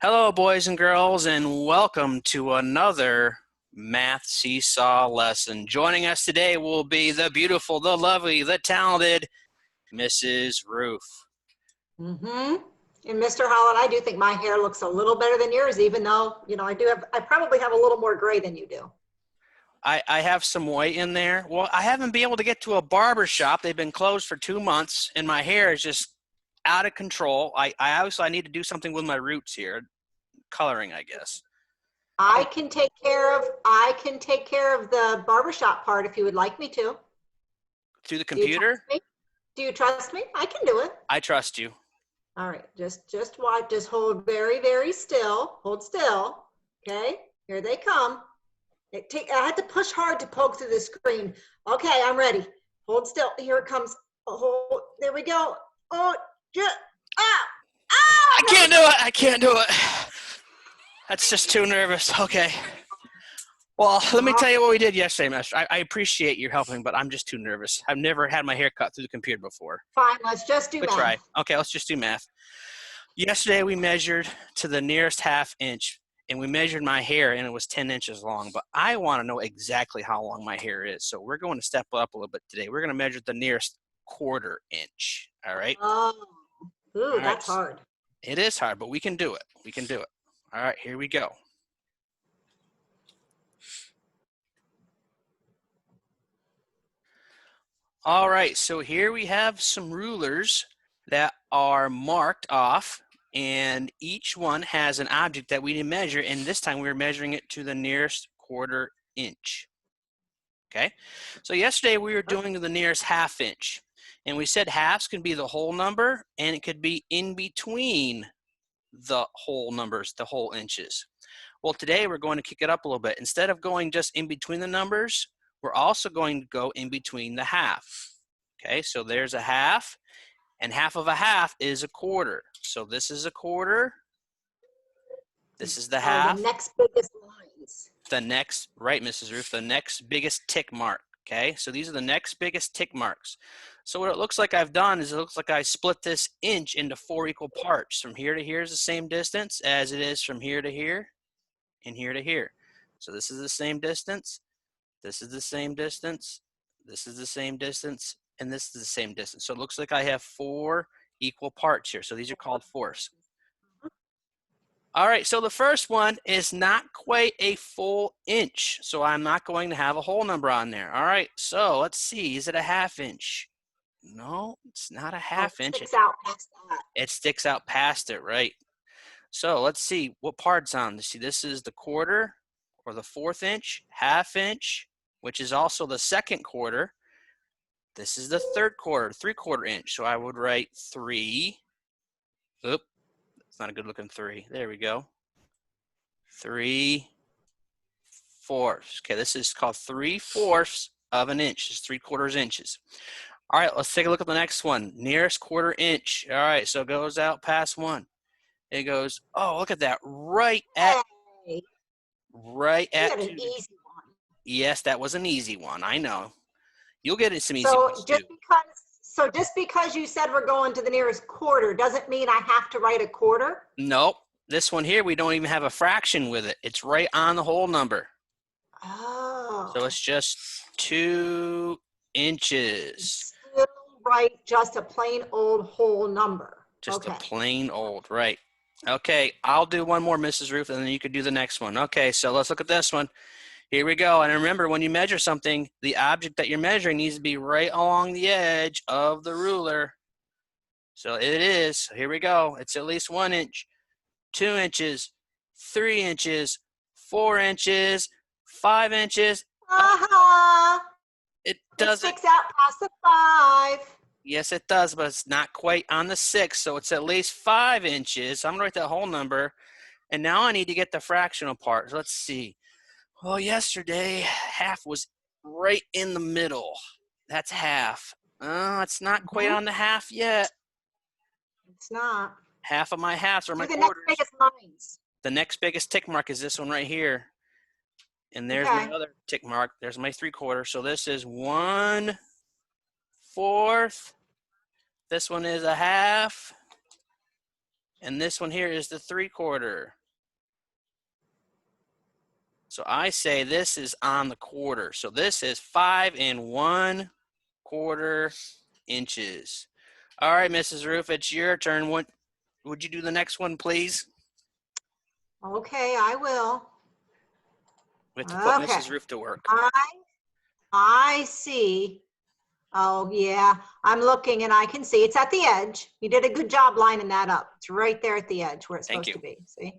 Hello, boys and girls, and welcome to another Math Seesaw lesson. Joining us today will be the beautiful, the lovely, the talented Mrs. Ruth. Mm-hmm. And Mr. Holland, I do think my hair looks a little better than yours, even though, I probably have a little more gray than you do. I have some white in there. Well, I haven't been able to get to a barber shop. They've been closed for 2 months, and my hair is just out of control. I need to do something with my roots here, coloring, I guess. I can take care of the barbershop part if you would like me to. Through the Do you trust computer? me? Do you trust me? I can do it. I trust you. All right, just watch, just hold very, very still. Hold still. Okay, here they come. I had to push hard to poke through the screen. Okay, I'm ready. Hold still. Here it comes. Hold. There we go. Oh, just ah, I can't do it. I can't do it. That's just too nervous. Okay. Well, let me tell you what we did yesterday, Master. I appreciate your helping, but I'm just too nervous. I've never had my hair cut through the computer before. Fine, let's just do Good math. try. Okay, let's just do math. Yesterday we measured to the nearest ½ inch, and we measured my hair, and it was 10 inches long. But I want to know exactly how long my hair is, so we're going to step up a little bit today. We're going to measure the nearest ½ inch. All right. Oh, ooh, All right. that's hard. It is hard, but we can do it. We can do it. All right, here we go. All right, so here we have some rulers that are marked off, and each one has an object that we need to measure, and this time we're measuring it to the nearest ½ inch. Okay, so yesterday we were doing the nearest ½ inch, and we said halves can be the whole number, and it could be in between the whole numbers, the whole inches. Well, today we're going to kick it up a little bit. Instead of going just in between the numbers, we're also going to go in between the half. Okay, so there's a half, and half of a half is a quarter. So this is a quarter. This is the half. The next biggest lines. The next, right, Mrs. Ruth, the next biggest tick mark. Okay, so these are the next biggest tick marks. So what it looks like I've done is it looks like I split this inch into 4 equal parts. From here to here is the same distance as it is from here to here and here to here. So this is the same distance. This is the same distance. This is the same distance. And this is the same distance. So it looks like I have 4 equal parts here. So these are called fourths. All right, so the first one is not quite a full inch. So I'm not going to have a whole number on there. All right, so let's see. Is it a ½ inch? No, it's not a ½ inch. It sticks out past that. It sticks out past it, right? So let's see what part's on. See, this is the quarter or the 4th inch, ½ inch, which is also the 2nd quarter. This is the 3rd quarter, 3/4 inch. So I would write 3. Oop, it's not a good looking 3. There we go. 3/4. Okay, this is called 3/4 of an inch. It's 3/4 inches. All right, let's take a look at the next one. Nearest ½ inch. All right, so it goes out past 1. It goes, oh, look at that, right at. You An easy one. Yes, that was an easy one. I know. You'll get some easy So ones too. just because you said we're going to the nearest quarter doesn't mean I have to write a quarter? Nope. This one here, we don't even have a fraction with it. It's right on the whole number. Oh. So it's just 2 inches. Still write just a plain old whole number. Just a plain old, right. Okay, I'll do one more, Mrs. Ruth, and then you could do the next one. Okay, so let's look at this one. Here we go. And remember, when you measure something, the object that you're measuring needs to be right along the edge of the ruler. So it is. Here we go. It's at least 1 inch, 2 inches, 3 inches, 4 inches, 5 inches. It doesn't. It sticks out past the 5. Yes, it does, but it's not quite on the 6, so it's at least 5 inches. I'm going to write that whole number. And now I need to get the fractional part. So let's see. Well, yesterday, half was right in the middle. That's half. It's not quite on the half yet. It's not. Half of my halves are my quarters. Next biggest lines. The next biggest tick mark is this one right here. And there's my other tick mark. There's my 3/4. So this is 1/4. This one is a half. And this one here is the 3/4. So I say this is on the quarter. So this is 5 1/4 inches. All right, Mrs. Roof, it's your turn. What would you do the next one, please? Okay, I will. We have to put Okay. Mrs. Roof to work. I see. Oh, yeah. I'm looking and I can see it's at the edge. You did a good job lining that up. It's right there at the edge where it's Thank supposed to you. be. See?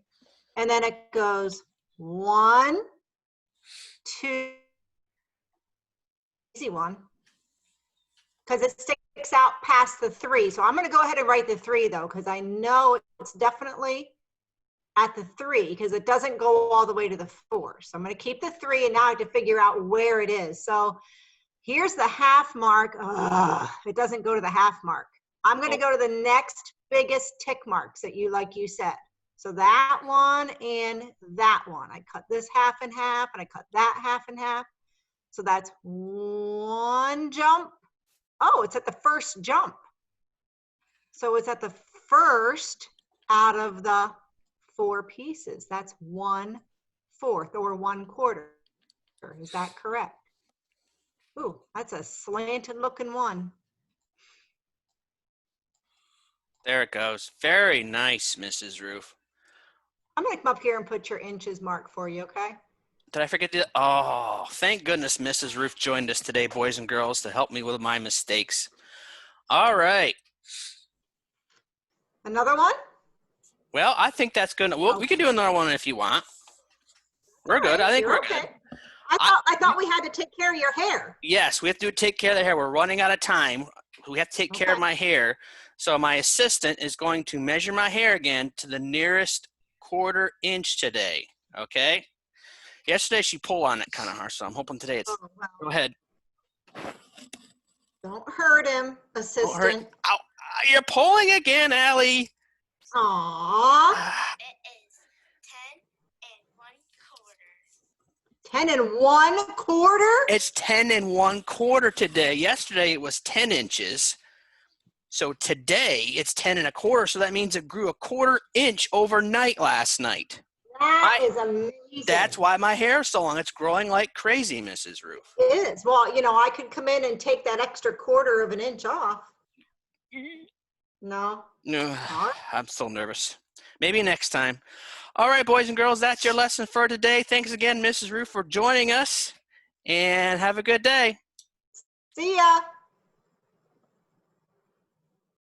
And then it goes 1, 2. Easy one. Because it sticks out past the 3. So I'm going to go ahead and write the 3 though, because I know it's definitely at the 3 because it doesn't go all the way to the 4. So I'm going to keep the 3 and now I have to figure out where it is. So here's the half mark. Ugh, it doesn't go to the half mark. I'm going to go to the next biggest tick marks that like you said. So that one and that one. I cut this half in half and I cut that half in half. So that's 1 jump. Oh, it's at the first jump. So it's at the first out of the 4 pieces. That's 1/4 or 1/4. Is that correct? Ooh, that's a slanted looking one. There it goes. Very nice, Mrs. Roof. I'm gonna come up here and put your inches mark for you, okay? Did I forget to? Oh, thank goodness Mrs. Roof joined us today, boys and girls, to help me with my mistakes. All right. Another one? Well, I think that's good. Well, we can do another one if you want. We're good. I think You're we're okay. good. I thought we had to take care of your hair. Yes, we have to take care of the hair. We're running out of time. We have to take care of my hair. So my assistant is going to measure my hair again to the nearest 1/4 inch today. Okay? Yesterday she pulled on it kind of hard, so I'm hoping today it's. Oh, well, Go ahead. don't hurt him, assistant. Don't hurt. Ow, you're pulling again, Allie. Aww. It is 10 10 1/4. 1/4? It's 10 1/4 today. Yesterday it was 10 inches. So today it's 10 1/4. So that means it grew 1/4 inch overnight last night. That is amazing. That's why my hair is so long. It's growing like crazy, Mrs. Roof. It is. Well, you know, I could come in and take that extra 1/4 of an inch off. No. No, I'm so nervous. Maybe next time. All right, boys and girls, that's your lesson for today. Thanks again, Mrs. Roof, for joining us, and have a good day. See ya.